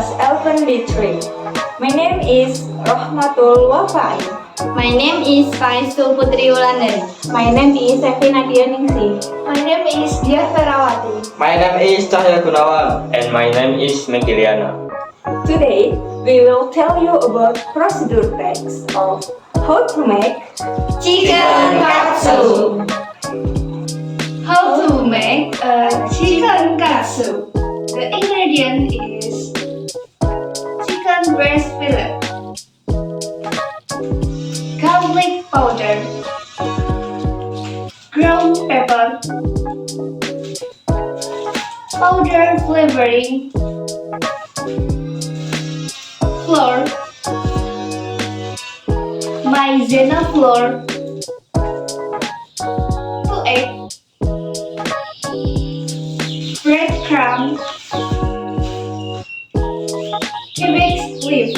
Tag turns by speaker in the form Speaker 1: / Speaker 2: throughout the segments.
Speaker 1: class 11B3. My name is Rahmatul Wafa'i.
Speaker 2: My name is Katsu Putri Wulandari.
Speaker 1: My name is Evi Nadia Ningsih.
Speaker 2: My name is Dian Ferawati.
Speaker 3: My name is Cahya Gunawan. And my name is Megiliana.
Speaker 1: Today, we will tell you about procedure text of how to make
Speaker 2: Chicken Katsu. How to make a chicken katsu. The ingredient is chicken breast fillet, garlic powder, ground pepper, powder flavoring, flour, maizena flour, 2 eggs, breadcrumbs, cabbage leaf,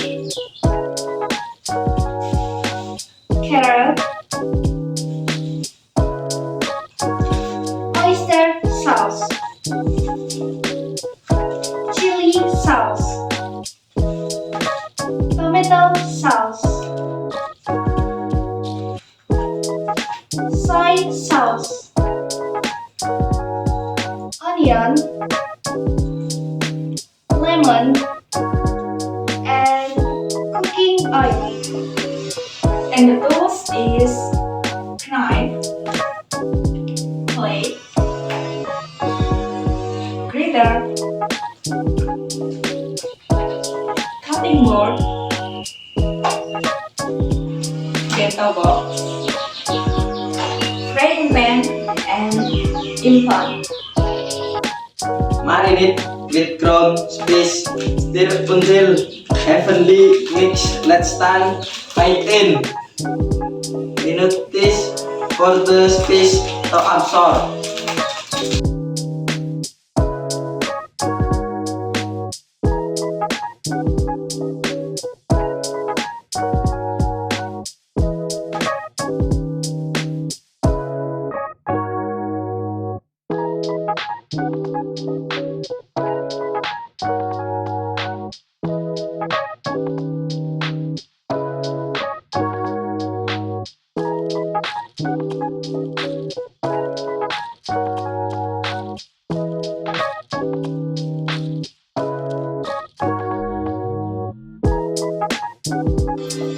Speaker 2: carrot, oyster sauce, chili sauce, tomato sauce, soy sauce, onion, lemon, and cooking oil.
Speaker 1: and the tools is knife, plate, grater, cutting board, bento box, frying pan, and implant.
Speaker 3: Marinate with ground fish. Stir until evenly mixed. Let's stand 15 minutes for the fish to absorb.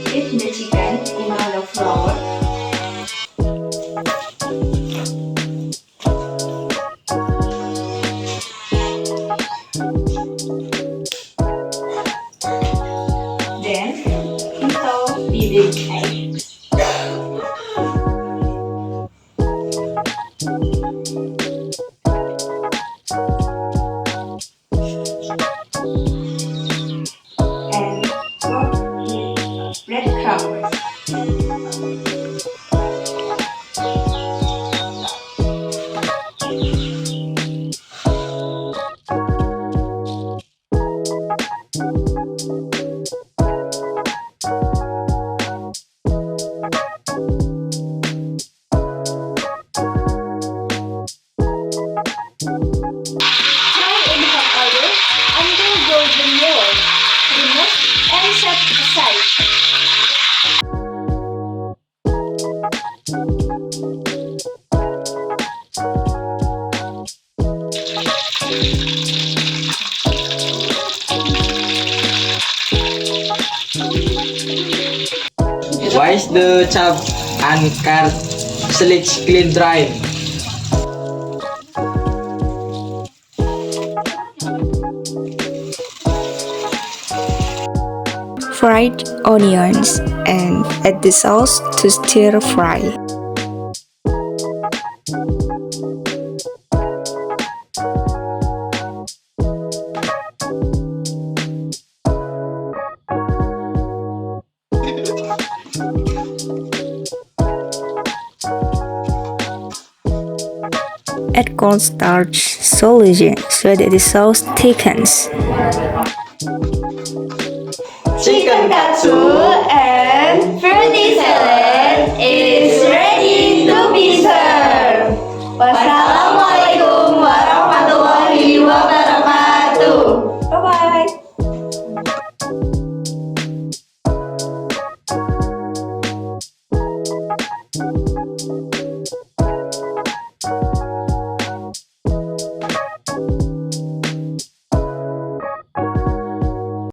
Speaker 1: Dip the chicken in olive flour. Then install beaten eggs. And top with breadcrumbs.
Speaker 2: Fry in hot oil until golden yellow. Remove and set aside.
Speaker 3: Wash the chop and cut slicks clean dry.
Speaker 4: Fried onions and add the sauce to stir fry. Add cornstarch solution so that the sauce thickens.
Speaker 2: Chicken katsu and fruity salad is ready to be served. Wassalam.